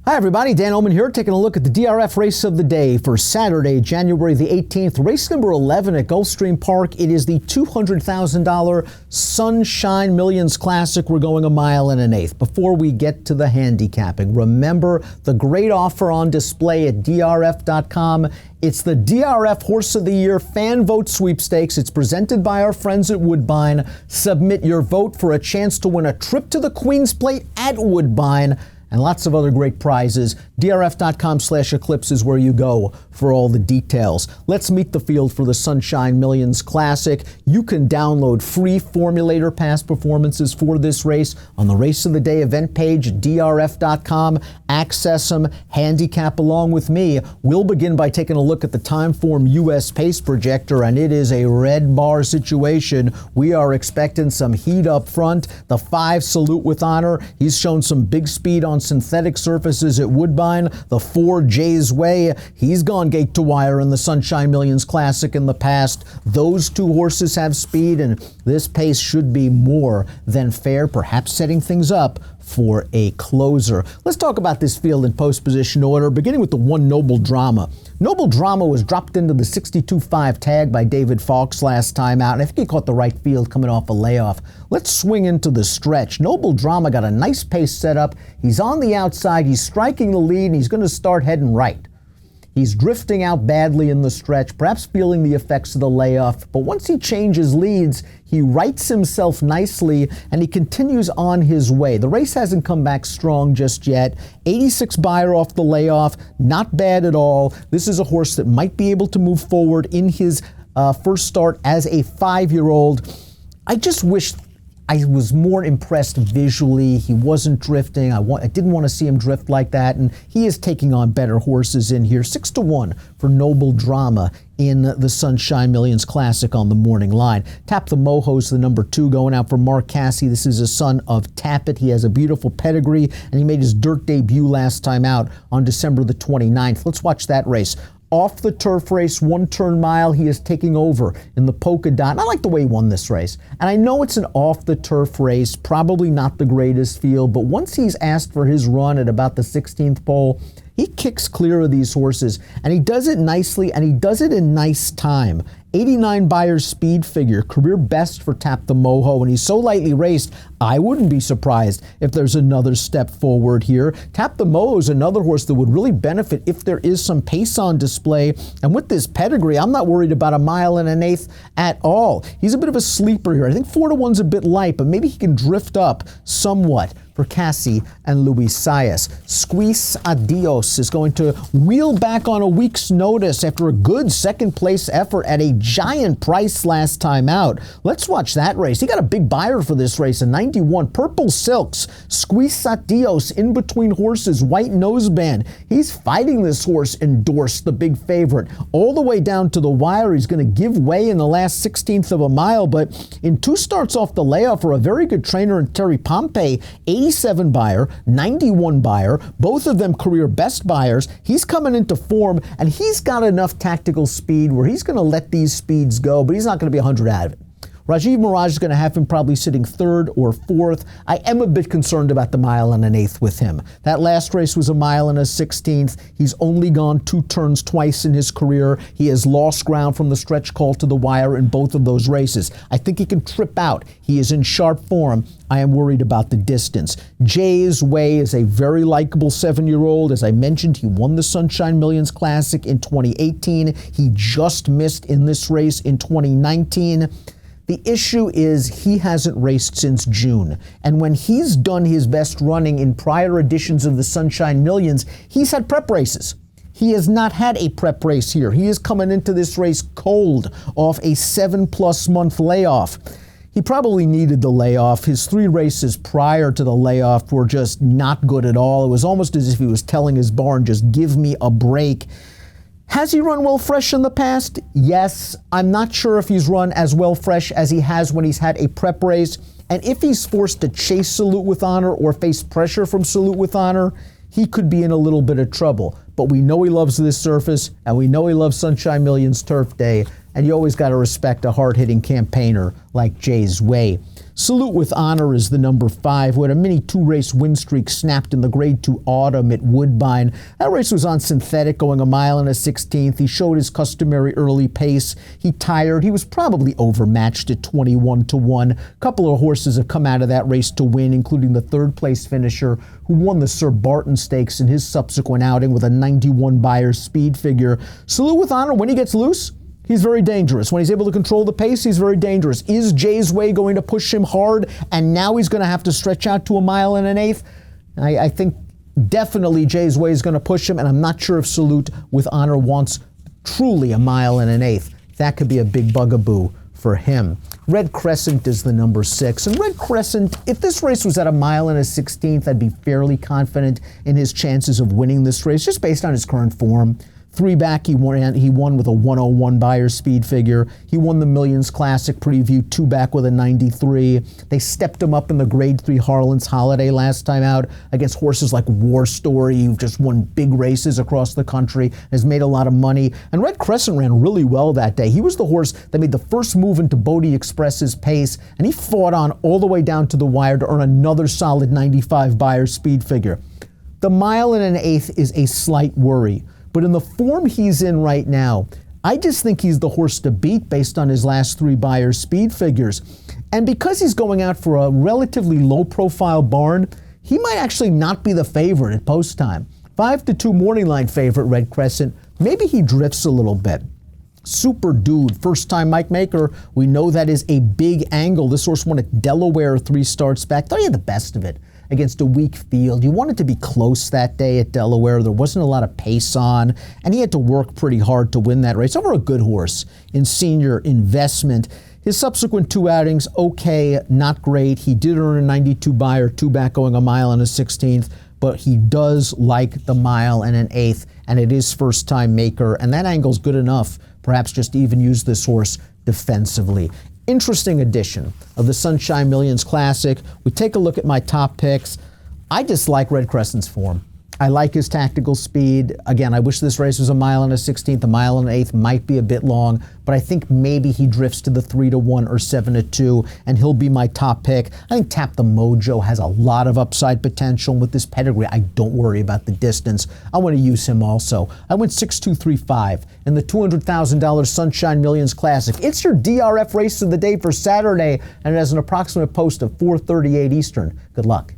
Hi everybody, Dan Illman here, taking a look at the DRF race of the day for Saturday, January the 18th. Race number 11 at Gulfstream Park. It is the $200,000 Sunshine Millions Classic. We're going 1.1 miles. Before we get to the handicapping, remember the great offer on display at DRF.com. It's the DRF Horse of the Year Fan Vote Sweepstakes. It's presented by our friends at Woodbine. Submit your vote for a chance to win a trip to the Queen's Plate at Woodbine and lots of other great prizes. DRF.com/Eclipse is where you go for all the details. Let's meet the field for the Sunshine Millions Classic. You can download free Formulator past performances for this race on the Race of the Day event page at DRF.com. Access them, handicap along with me. We'll begin by taking a look at the Timeform US Pace Projector, and it is a red bar situation. We are expecting some heat up front. The 5 Salute with Honor. He's shown some big speed on synthetic surfaces at Woodbine. The 4 Jay's Way, he's gone gate to wire in the Sunshine Millions Classic in the past. Those 2 horses have speed, and this pace should be more than fair, perhaps setting things up for a closer. Let's talk about this field in post position order, beginning with the 1 Noble Drama. Noble Drama was dropped into the 62.5 tag by David Fawkes last time out, and I think he caught the right field coming off a layoff. Let's swing into the stretch. Noble Drama got a nice pace set up. He's on the outside, he's striking the lead, and he's going to start heading right. He's drifting out badly in the stretch, perhaps feeling the effects of the layoff, but once he changes leads, he rights himself nicely and he continues on his way. The race hasn't come back strong just yet. 86 buyer off the layoff, not bad at all. This is a horse that might be able to move forward in his first start as a 5-year-old. I just wish I was more impressed visually. He wasn't drifting. I didn't want to see him drift like that, and he is taking on better horses in here. 6-1 for Noble Drama in the Sunshine Millions Classic on the morning line. Tap the Moho's the number 2, going out for Mark Cassie. This is a son of Tappet. He has a beautiful pedigree, and he made his dirt debut last time out on December the 29th. Let's watch that race. Off the turf race, 1 turn mile, he is taking over in the Polka Dot. And I like the way he won this race. And I know it's an off the turf race, probably not the greatest field, but once he's asked for his run at about the 16th pole, he kicks clear of these horses, and he does it nicely, and he does it in nice time. 89 buyer speed figure, career best for Tap the Moho, and he's so lightly raced, I wouldn't be surprised if there's another step forward here. Tap the Moho is another horse that would really benefit if there is some pace on display, and with this pedigree, I'm not worried about 1.1 miles at all. He's a bit of a sleeper here. I think 4-1's a bit light, but maybe he can drift up somewhat for Cassie and Luis Saez. Squeeze Adios is going to wheel back on a week's notice after a good second place effort at a giant price last time out. Let's watch that race. He got a big buyer for this race, a 91. Purple Silks, Squeeze Adios in between horses, white noseband. He's fighting this horse, Endorsed, the big favorite, all the way down to the wire. He's going to give way in the last 16th of a mile, but in 2 starts off the layoff for a very good trainer in Terry Pompey, 87 buyer, 91 buyer, both of them career best buyers. He's coming into form, and he's got enough tactical speed where he's going to let these speeds go, but he's not going to be 100 out of it. Rajiv Mirage is going to have him probably sitting 3rd or 4th. I am a bit concerned about the 1 1/8 with him. That last race was 1 1/16. He's only gone 2 turns twice in his career. He has lost ground from the stretch call to the wire in both of those races. I think he can trip out. He is in sharp form. I am worried about the distance. Jay's Way is a very likable 7-year-old. As I mentioned, he won the Sunshine Millions Classic in 2018. He just missed in this race in 2019. The issue is he hasn't raced since June, and when he's done his best running in prior editions of the Sunshine Millions, he's had prep races. He has not had a prep race here. He is coming into this race cold off a 7+ month layoff. He probably needed the layoff. His 3 races prior to the layoff were just not good at all. It was almost as if he was telling his barn, just give me a break. Has he run well fresh in the past? Yes. I'm not sure if he's run as well fresh as he has when he's had a prep race. And if he's forced to chase Salute with Honor or face pressure from Salute with Honor, he could be in a little bit of trouble. But we know he loves this surface, and we know he loves Sunshine Millions Turf Day, and you always got to respect a hard-hitting campaigner like Jay's Way. Salute with Honor is the number 5, who had a mini 2-race win streak snapped in the Grade 2 Autumn at Woodbine. That race was on synthetic, going 1 mile and a 16th. He showed his customary early pace. He tired. He was probably overmatched at 21-1. A couple of horses have come out of that race to win, including the 3rd-place finisher who won the Sir Barton Stakes in his subsequent outing with a 91 Beyer speed figure. Salute with Honor, when he gets loose, he's very dangerous. When he's able to control the pace, he's very dangerous. Is Jay's Way going to push him hard, and now he's going to have to stretch out to 1 mile and an 1/8? I think definitely Jay's Way is going to push him, and I'm not sure if Salute with Honor wants truly 1 mile and an 1/8. That could be a big bugaboo for him. Red Crescent is the number 6. And Red Crescent, if this race was at 1 mile and a 16th, I'd be fairly confident in his chances of winning this race, just based on his current form. 3 back, he won with a 101 Beyer speed figure. He won the Millions Classic Preview 2 back with a 93. They stepped him up in the Grade 3 Harlan's Holiday last time out against horses like War Story, who've just won big races across the country, has made a lot of money. And Red Crescent ran really well that day. He was the horse that made the first move into Bodie Express's pace, and he fought on all the way down to the wire to earn another solid 95 Beyer speed figure. The 1 mile and an 1/8 is a slight worry. But in the form he's in right now, I just think he's the horse to beat based on his last 3 Beyer speed figures. And because he's going out for a relatively low-profile barn, he might actually not be the favorite at post time. 5-2 morning line favorite, Red Crescent. Maybe he drifts a little bit. Super Dude, first-time Mike Maker. We know that is a big angle. This horse won at Delaware 3 starts back. Thought he had the best of it against a weak field. You wanted to be close that day at Delaware. There wasn't a lot of pace on, and he had to work pretty hard to win that race over a good horse in Senior Investment. His subsequent 2 outings, okay, not great. He did earn a 92 Beyer, 2 back going 1 mile and a 16th, but he does like the 1 mile and an 1/8, and it is first-time Maker, and that angle's good enough, perhaps just to even use this horse defensively. Interesting edition of the Sunshine Millions Classic. We take a look at my top picks. I just like Red Crescent's form. I like his tactical speed. Again, I wish this race was 1 mile and a 16th. 1 mile and an 1/8 might be a bit long, but I think maybe he drifts to the 3-1 or 7-2, and he'll be my top pick. I think Tap the Mojo has a lot of upside potential with this pedigree. I don't worry about the distance. I want to use him also. I went 6-2-3-5 in the $200,000 Sunshine Millions Classic. It's your DRF race of the day for Saturday, and it has an approximate post of 4:38 Eastern. Good luck.